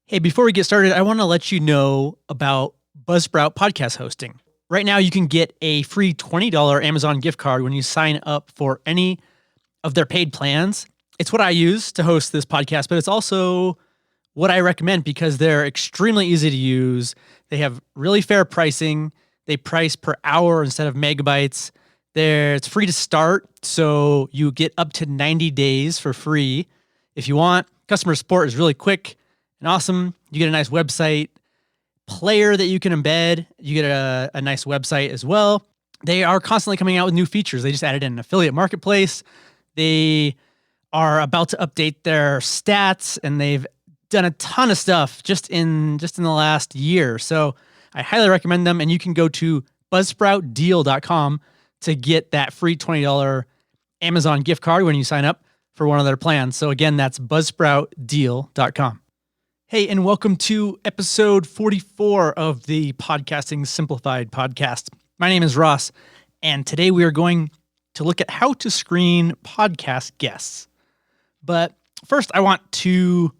Hey, before we get started, I want to let you know about Buzzsprout podcast hosting. Right now, you can get a free $20 Amazon gift card when you sign up for any of their paid plans. It's what I use to host this podcast, but it's also what I recommend because they're extremely easy to use. They have really fair pricing. They price per hour instead of megabytes. It's free to start, so you get up to 90 days for free if you want. Customer support is really quick and awesome. You get a nice website player that you can embed. You get a nice website as well. They are constantly coming out with new features. They just added in an affiliate marketplace. They are about to update their stats, and they've done a ton of stuff just in the last year. So I highly recommend them, and you can go to buzzsproutdeal.com to get that free $20 Amazon gift card when you sign up for one of their plans. So again, that's buzzsproutdeal.com. Hey, and welcome to episode 44 of the Podcasting Simplified podcast. My name is Ross, and today we are going to look at how to screen podcast guests. But first, I want to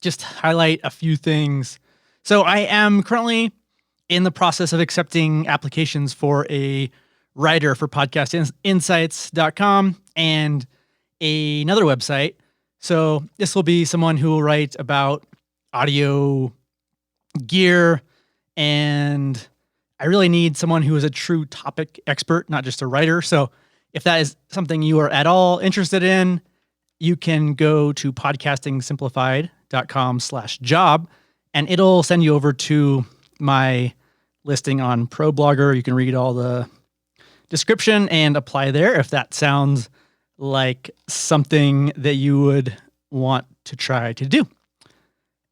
just highlight a few things. So I am currently in the process of accepting applications for a writer for podcastinsights.com and another website. So this will be someone who will write about audio gear, and I really need someone who is a true topic expert, not just a writer. So if that is something you are at all interested in, you can go to podcastingsimplified.com/job, and it'll send you over to my listing on ProBlogger. You can read all the description and apply there if that sounds like something that you would want to try to do.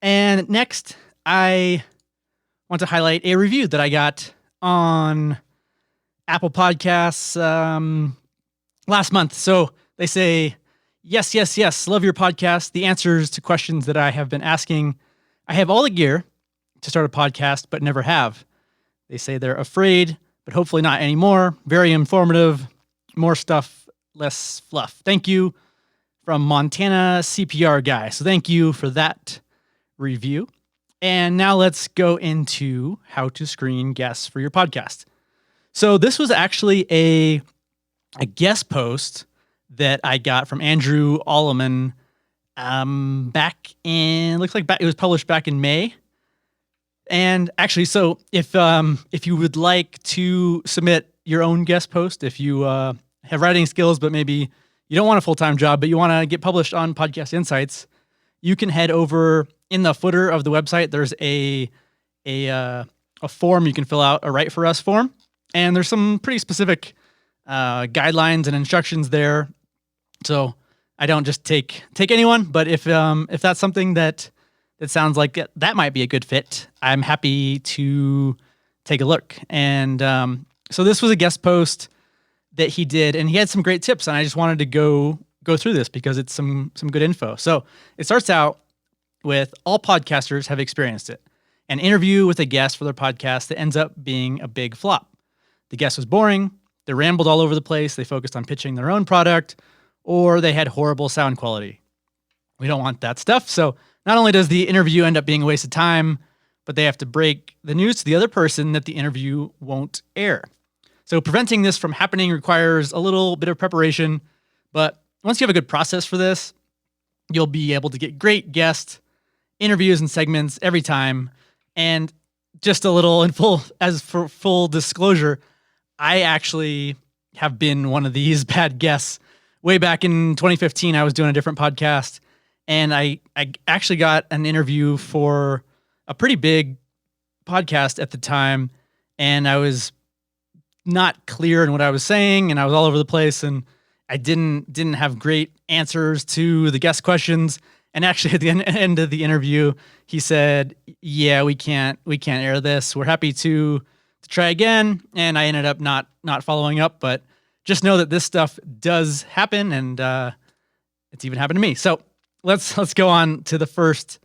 And next, I want to highlight a review that I got on Apple Podcasts last month. So they say, yes, love your podcast. The answers to questions that I have been asking. I have all the gear to start a podcast, but never have. They say they're afraid, but hopefully not anymore. Very informative, more stuff, less fluff. Thank you from Montana CPR guy. So thank you for that review. And now let's go into how to screen guests for your podcast. So this was actually a guest post that I got from Andrew Alleman back in, it was published back in May. And actually, so if you would like to submit your own guest post, if you have writing skills, but maybe you don't want a full-time job, but you want to get published on Podcast Insights, you can head over in the footer of the website. There's a form you can fill out, a Write For Us form. And there's some pretty specific guidelines and instructions there. So I don't just take anyone, but if that's something that sounds like that might be a good fit, I'm happy to take a look. And so this was a guest post that he did, and he had some great tips, and I just wanted to go through this because it's some good info. So it starts out with, all podcasters have experienced it. An interview with a guest for their podcast that ends up being a big flop. The guest was boring, they rambled all over the place, they focused on pitching their own product, or they had horrible sound quality. We don't want that stuff. So not only does the interview end up being a waste of time, but they have to break the news to the other person that the interview won't air. So preventing this from happening requires a little bit of preparation, but once you have a good process for this, you'll be able to get great guest interviews and segments every time. And just a little for full disclosure, I actually have been one of these bad guests. Way back in 2015, I was doing a different podcast, and I actually got an interview for a pretty big podcast at the time, and I was not clear in what I was saying, and I was all over the place, and I didn't have great answers to the guest questions. And actually, at the end of the interview, he said, "Yeah, we can't air this. We're happy to try again." And I ended up not following up, but just know that this stuff does happen, and it's even happened to me. So let's go on to the first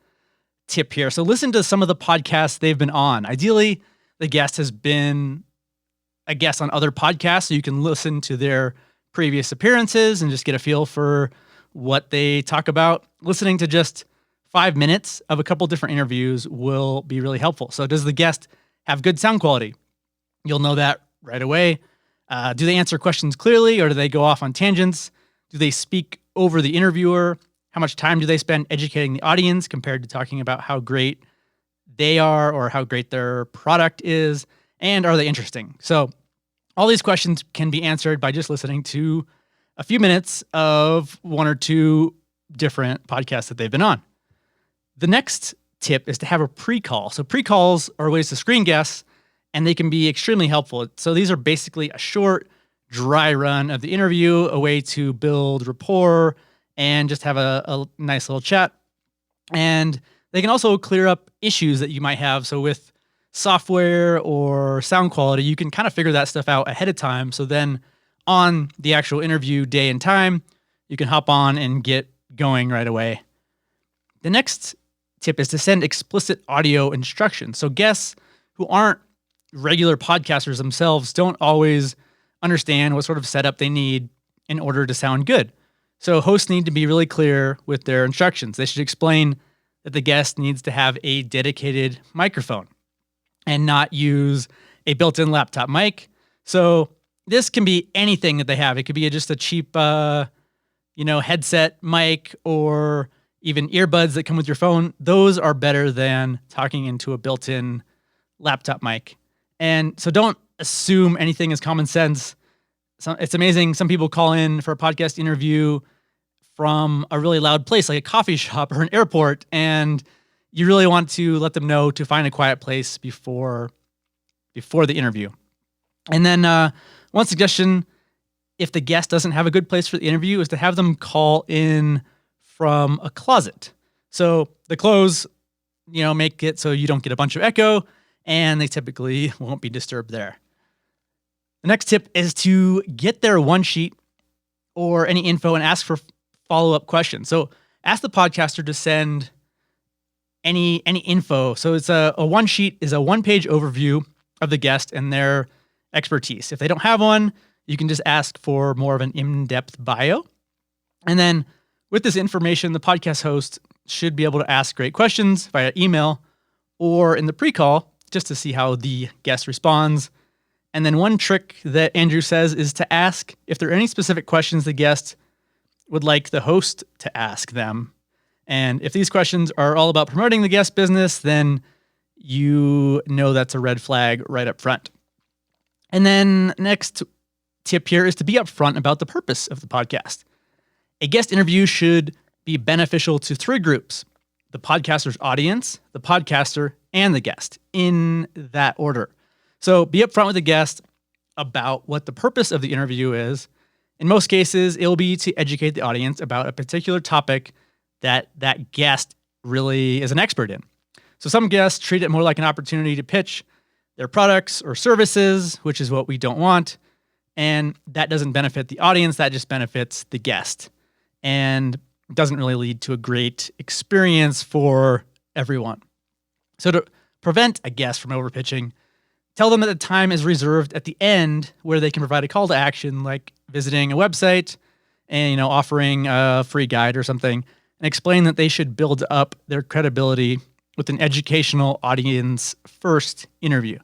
tip here. So listen to some of the podcasts they've been on. Ideally, the guest has been a guest on other podcasts, so you can listen to their previous appearances and just get a feel for what they talk about. Listening to just 5 minutes of a couple different interviews will be really helpful. So does the guest have good sound quality? You'll know that right away. Do they answer questions clearly, or do they go off on tangents? Do they speak over the interviewer? How much time do they spend educating the audience compared to talking about how great they are or how great their product is? And are they interesting? So all these questions can be answered by just listening to a few minutes of one or two different podcasts that they've been on. The next tip is to have a pre-call. So pre-calls are ways to screen guests, and they can be extremely helpful. So these are basically a short, dry run of the interview, a way to build rapport and just have a nice little chat. And they can also clear up issues that you might have. So with software or sound quality, you can kind of figure that stuff out ahead of time. So then on the actual interview day and time, you can hop on and get going right away. The next tip is to send explicit audio instructions. So guests who aren't regular podcasters themselves don't always understand what sort of setup they need in order to sound good. So hosts need to be really clear with their instructions. They should explain that the guest needs to have a dedicated microphone and not use a built-in laptop mic. So this can be anything that they have. It could be just a cheap, headset mic or even earbuds that come with your phone. Those are better than talking into a built-in laptop mic. And so don't assume anything is common sense. So it's amazing. Some people call in for a podcast interview from a really loud place, like a coffee shop or an airport, and you really want to let them know to find a quiet place before the interview. And then one suggestion, if the guest doesn't have a good place for the interview, is to have them call in from a closet. So the clothes, make it so you don't get a bunch of echo, and they typically won't be disturbed there. The next tip is to get their one sheet or any info and ask for follow-up questions. So ask the podcaster to send any info. So it's a one sheet is a one-page overview of the guest and their expertise. If they don't have one, you can just ask for more of an in-depth bio. And then with this information, the podcast host should be able to ask great questions via email or in the pre-call just to see how the guest responds. And then one trick that Andrew says is to ask if there are any specific questions the guest would like the host to ask them. And if these questions are all about promoting the guest business, then you know that's a red flag right up front. And then next tip here is to be upfront about the purpose of the podcast. A guest interview should be beneficial to three groups: the podcaster's audience, the podcaster, and the guest, in that order. So be upfront with the guest about what the purpose of the interview is. In most cases, it will be to educate the audience about a particular topic that guest really is an expert in. So some guests treat it more like an opportunity to pitch their products or services, which is what we don't want. And that doesn't benefit the audience, that just benefits the guest. And doesn't really lead to a great experience for everyone. So to prevent a guest from overpitching, tell them that the time is reserved at the end where they can provide a call to action, like visiting a website and, offering a free guide or something, and explain that they should build up their credibility with an educational audience first interview.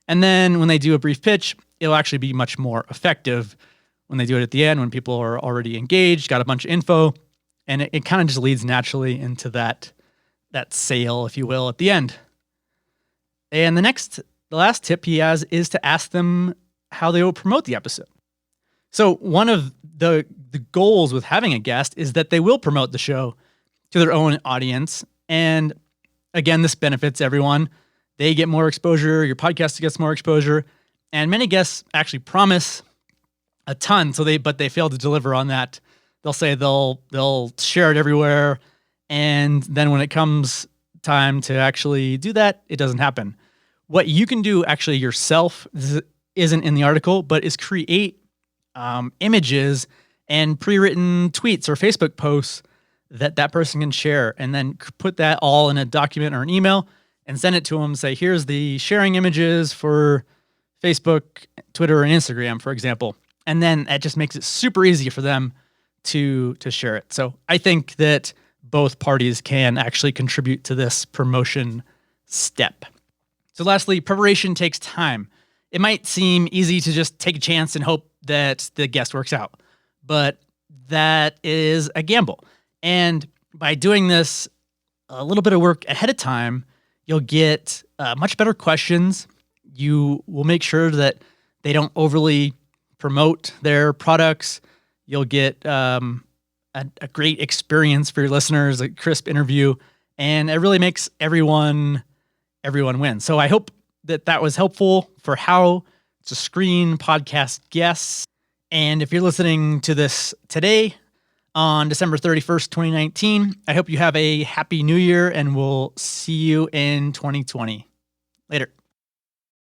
And then when they do a brief pitch, it'll actually be much more effective when they do it at the end, when people are already engaged, got a bunch of info, and it kind of just leads naturally into that sale, if you will, at the end. And the last tip he has is to ask them how they will promote the episode. So one of the goals with having a guest is that they will promote the show to their own audience. And again, this benefits everyone. They get more exposure, your podcast gets more exposure, and many guests actually promise a ton, but they fail to deliver on that. They'll say they'll share it everywhere, and then when it comes time to actually do that, it doesn't happen. What you can do actually yourself, this isn't in the article, but is create images and pre-written tweets or Facebook posts that person can share, and then put that all in a document or an email and send it to them. Say, here's the sharing images for Facebook, Twitter, and Instagram, for example. And then that just makes it super easy for them to share it. So I think that both parties can actually contribute to this promotion step. So lastly, preparation takes time. It might seem easy to just take a chance and hope that the guest works out, but that is a gamble. And by doing this a little bit of work ahead of time, you'll get much better questions. You will make sure that they don't overly promote their products. You'll get a great experience for your listeners, a crisp interview, and it really makes everyone win. So I hope that was helpful for how to screen podcast guests. And if you're listening to this today on December 31st, 2019, I hope you have a happy new year, and we'll see you in 2020. Later.